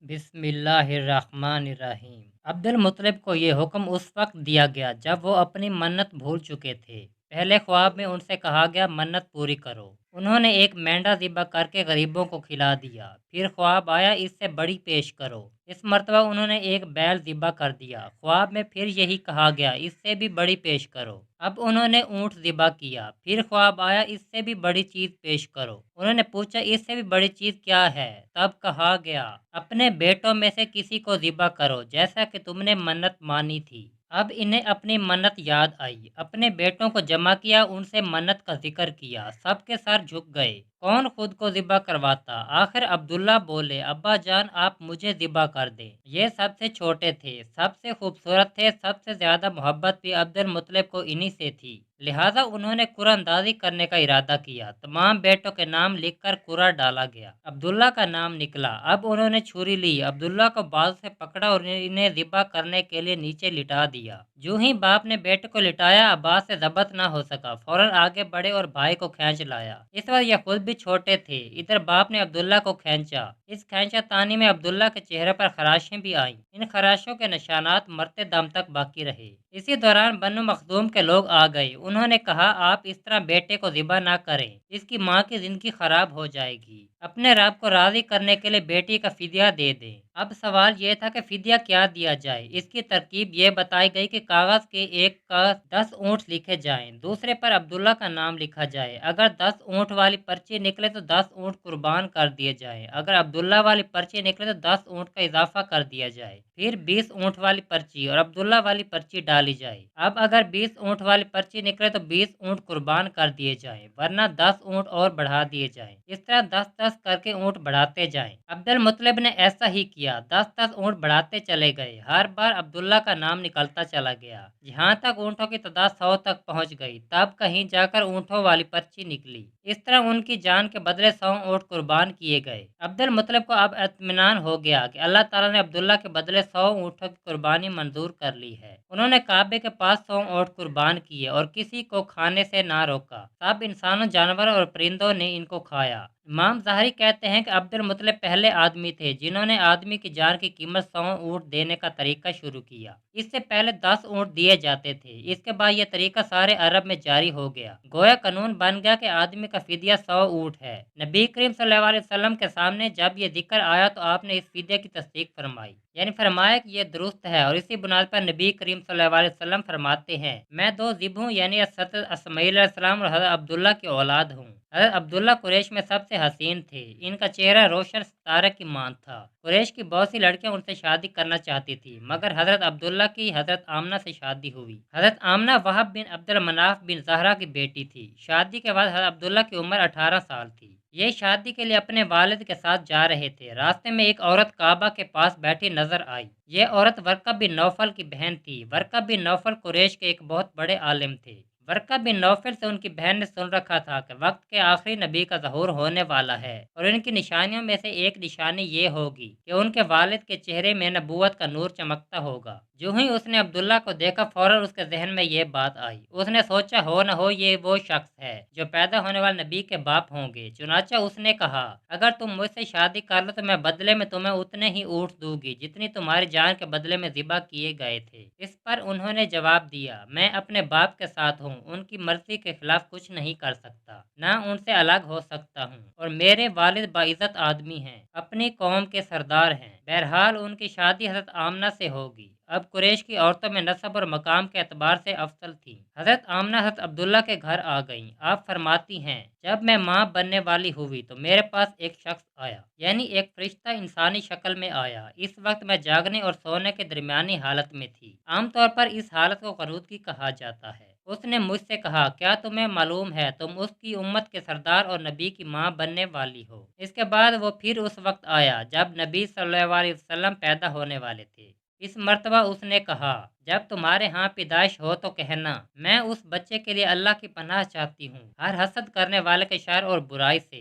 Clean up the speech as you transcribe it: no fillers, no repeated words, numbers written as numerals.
بسم اللہ الرحمن الرحیم۔ عبد المطلب کو یہ حکم اس وقت دیا گیا جب وہ اپنی منت بھول چکے تھے۔ پہلے خواب میں ان سے کہا گیا منت پوری کرو۔ انہوں نے ایک مینڈا ذبح کر کے غریبوں کو کھلا دیا۔ پھر خواب آیا اس سے بڑی پیش کرو۔ اس مرتبہ انہوں نے ایک بیل ذبح کر دیا۔ خواب میں پھر یہی کہا گیا اس سے بھی بڑی پیش کرو۔ اب انہوں نے اونٹ ذبح کیا۔ پھر خواب آیا اس سے بھی بڑی چیز پیش کرو۔ انہوں نے پوچھا اس سے بھی بڑی چیز کیا ہے؟ تب کہا گیا اپنے بیٹوں میں سے کسی کو ذبح کرو جیسا کہ تم نے منت مانی تھی۔ اب انہیں اپنی منت یاد آئی۔ اپنے بیٹوں کو جمع کیا، ان سے منت کا ذکر کیا۔ سب کے سر جھک گئے۔ کون خود کو ذبح کرواتا؟ آخر عبداللہ بولے ابا جان آپ مجھے ذبح کر دیں۔ یہ سب سے چھوٹے تھے، سب سے خوبصورت تھے، سب سے زیادہ محبت بھی عبد المطلب کو انہی سے تھی، لہٰذا انہوں نے قرعہ اندازی کرنے کا ارادہ کیا۔ تمام بیٹوں کے نام لکھ کر قرعہ ڈالا گیا۔ عبداللہ کا نام نکلا۔ اب انہوں نے چھری لی، عبداللہ کو بازو سے پکڑا اور انہیں ذبح کرنے کے لیے نیچے لٹا دیا۔ جو ہی باپ نے بیٹے کو لٹایا، عباس سے ضبط نہ ہو سکا، فوراً آگے بڑھے اور بھائی کو کھینچ لایا۔ اس وقت یہ خود بھی چھوٹے تھے۔ ادھر باپ نے عبداللہ کو کھینچا۔ اس کھینچا تانی میں عبداللہ کے چہرے پر خراشیں بھی آئیں۔ ان خراشوں کے نشانات مرتے دم تک باقی رہے۔ اسی دوران بنو مخزوم کے لوگ آ گئے۔ انہوں نے کہا آپ اس طرح بیٹے کو ذبح نہ کریں، اس کی ماں کی زندگی خراب ہو جائے گی۔ اپنے رب کو راضی کرنے کے لیے بیٹی کا فدیہ دے دیں۔ اب سوال یہ تھا کہ فدیہ کیا دیا جائے۔ اس کی ترکیب یہ بتائی گئی کہ کاغذ کے ایک کا 10 اونٹ لکھے جائیں، دوسرے پر عبداللہ کا نام لکھا جائے۔ اگر 10 اونٹ والی پرچی نکلے تو 10 اونٹ قربان کر دیے جائیں۔ اگر عبداللہ والی پرچی نکلے تو 10 اونٹ کا اضافہ کر دیا جائے۔ پھر 20 اونٹ والی پرچی اور عبداللہ والی پرچی ڈالی جائے۔ اب اگر 20 اونٹ والی پرچی نکلے تو 20 اونٹ قربان کر دیے جائیں، ورنہ 10 اونٹ اور بڑھا دیے جائیں۔ اس طرح 10-10 کر کے اونٹ بڑھاتے جائیں۔ عبد المطلب نے ایسا ہی کیا، 10-10 اونٹ بڑھاتے چلے گئے۔ ہر بار عبداللہ کا نام نکلتا چلا گیا، جہاں تک اونٹوں کی تعداد 100 تک پہنچ گئی۔ تب کہیں جا کر اونٹوں والی پرچی نکلی۔ اس طرح ان کی جان کے بدلے 100 اونٹ قربان کیے گئے۔ عبد المطلب کو اب اطمینان ہو گیا کہ اللہ تعالیٰ نے عبداللہ کے بدلے 100 اونٹوں کی قربانی منظور کر لی ہے۔ انہوں نے کعبے کے پاس 100 اونٹ قربان کیے اور کسی کو کھانے سے نہ روکا۔ سب انسانوں، جانوروں اور پرندوں نے ان کو کھایا۔ امام ظاہری کہتے ہیں کہ عبد المطلب پہلے آدمی تھے جنہوں نے آدمی کی جان کی قیمت 100 اونٹ دینے کا طریقہ شروع کیا۔ اس سے پہلے 10 اونٹ دیے جاتے تھے۔ اس کے بعد یہ طریقہ سارے عرب میں جاری ہو گیا۔ گویا قانون بن گیا کہ آدمی کا فدیہ 100 اونٹ ہے۔ نبی کریم صلی اللہ علیہ وسلم کے سامنے جب یہ ذکر آیا تو آپ نے اس فدیہ کی تصدیق فرمائی، یعنی فرمایا کہ یہ درست ہے، اور اسی بنیاد پر نبی کریم صلی اللہ علیہ وسلم فرماتے ہیں میں 2 ذبح ہوں، یعنی حضرت اسماعیل علیہ السلام اور حضرت عبداللہ کی اولاد ہوں۔ حضرت عبداللہ قریش میں سب سے حسین تھے۔ ان کا چہرہ روشن ستارے کی مان تھا۔ قریش کی بہت سی لڑکیاں ان سے شادی کرنا چاہتی تھی، مگر حضرت عبداللہ کی حضرت آمنہ سے شادی ہوئی۔ حضرت آمنہ وہب بن عبد المناف بن زہرہ کی بیٹی تھی۔ شادی کے بعد حضرت عبداللہ کی عمر 18 سال تھی۔ یہ شادی کے لیے اپنے والد کے ساتھ جا رہے تھے۔ راستے میں ایک عورت کعبہ کے پاس بیٹھی نظر آئی۔ یہ عورت ورقہ بن نوفل کی بہن تھی۔ ورقہ بن نوفل قریش کے ایک بہت بڑے عالم تھے۔ ورقہ بن نوفل سے ان کی بہن نے سن رکھا تھا کہ وقت کے آخری نبی کا ظہور ہونے والا ہے، اور ان کی نشانیوں میں سے ایک نشانی یہ ہوگی کہ ان کے والد کے چہرے میں نبوت کا نور چمکتا ہوگا۔ جو ہی اس نے عبداللہ کو دیکھا، فوراً اس کے ذہن میں یہ بات آئی۔ اس نے سوچا ہو نہ ہو یہ وہ شخص ہے جو پیدا ہونے والے نبی کے باپ ہوں گے۔ چنانچہ اس نے کہا اگر تم مجھ سے شادی کر لو تو میں بدلے میں تمہیں اتنے ہی اونٹ دوں گی جتنی تمہاری جان کے بدلے میں ذبح کیے گئے تھے۔ اس پر انہوں نے جواب دیا میں اپنے باپ کے ساتھ ہوں، ان کی مرضی کے خلاف کچھ نہیں کر سکتا، نہ ان سے الگ ہو سکتا ہوں، اور میرے والد باعزت آدمی ہیں، اپنی قوم کے سردار ہیں۔ بہرحال ان کی شادی حضرت آمنہ سے ہوگی۔ اب قریش کی عورتوں میں نسب اور مقام کے اعتبار سے افضل تھیں۔ حضرت آمنہ حضرت عبداللہ کے گھر آ گئیں۔ آپ فرماتی ہیں جب میں ماں بننے والی ہوئی تو میرے پاس ایک شخص آیا، یعنی ایک فرشتہ انسانی شکل میں آیا۔ اس وقت میں جاگنے اور سونے کے درمیانی حالت میں تھی۔ عام طور پر اس حالت کو قنوطگی کہا جاتا ہے۔ اس نے مجھ سے کہا کیا تمہیں معلوم ہے تم اس کی امت کے سردار اور نبی کی ماں بننے والی ہو؟ اس کے بعد وہ پھر اس وقت آیا جب نبی صلی اللہ علیہ وسلم پیدا ہونے والے تھے۔ اس مرتبہ اس نے کہا جب تمہارے ہاں پیدائش ہو تو کہنا میں اس بچے کے لیے اللہ کی پناہ چاہتی ہوں ہر حسد کرنے والے کے شر اور برائی سے۔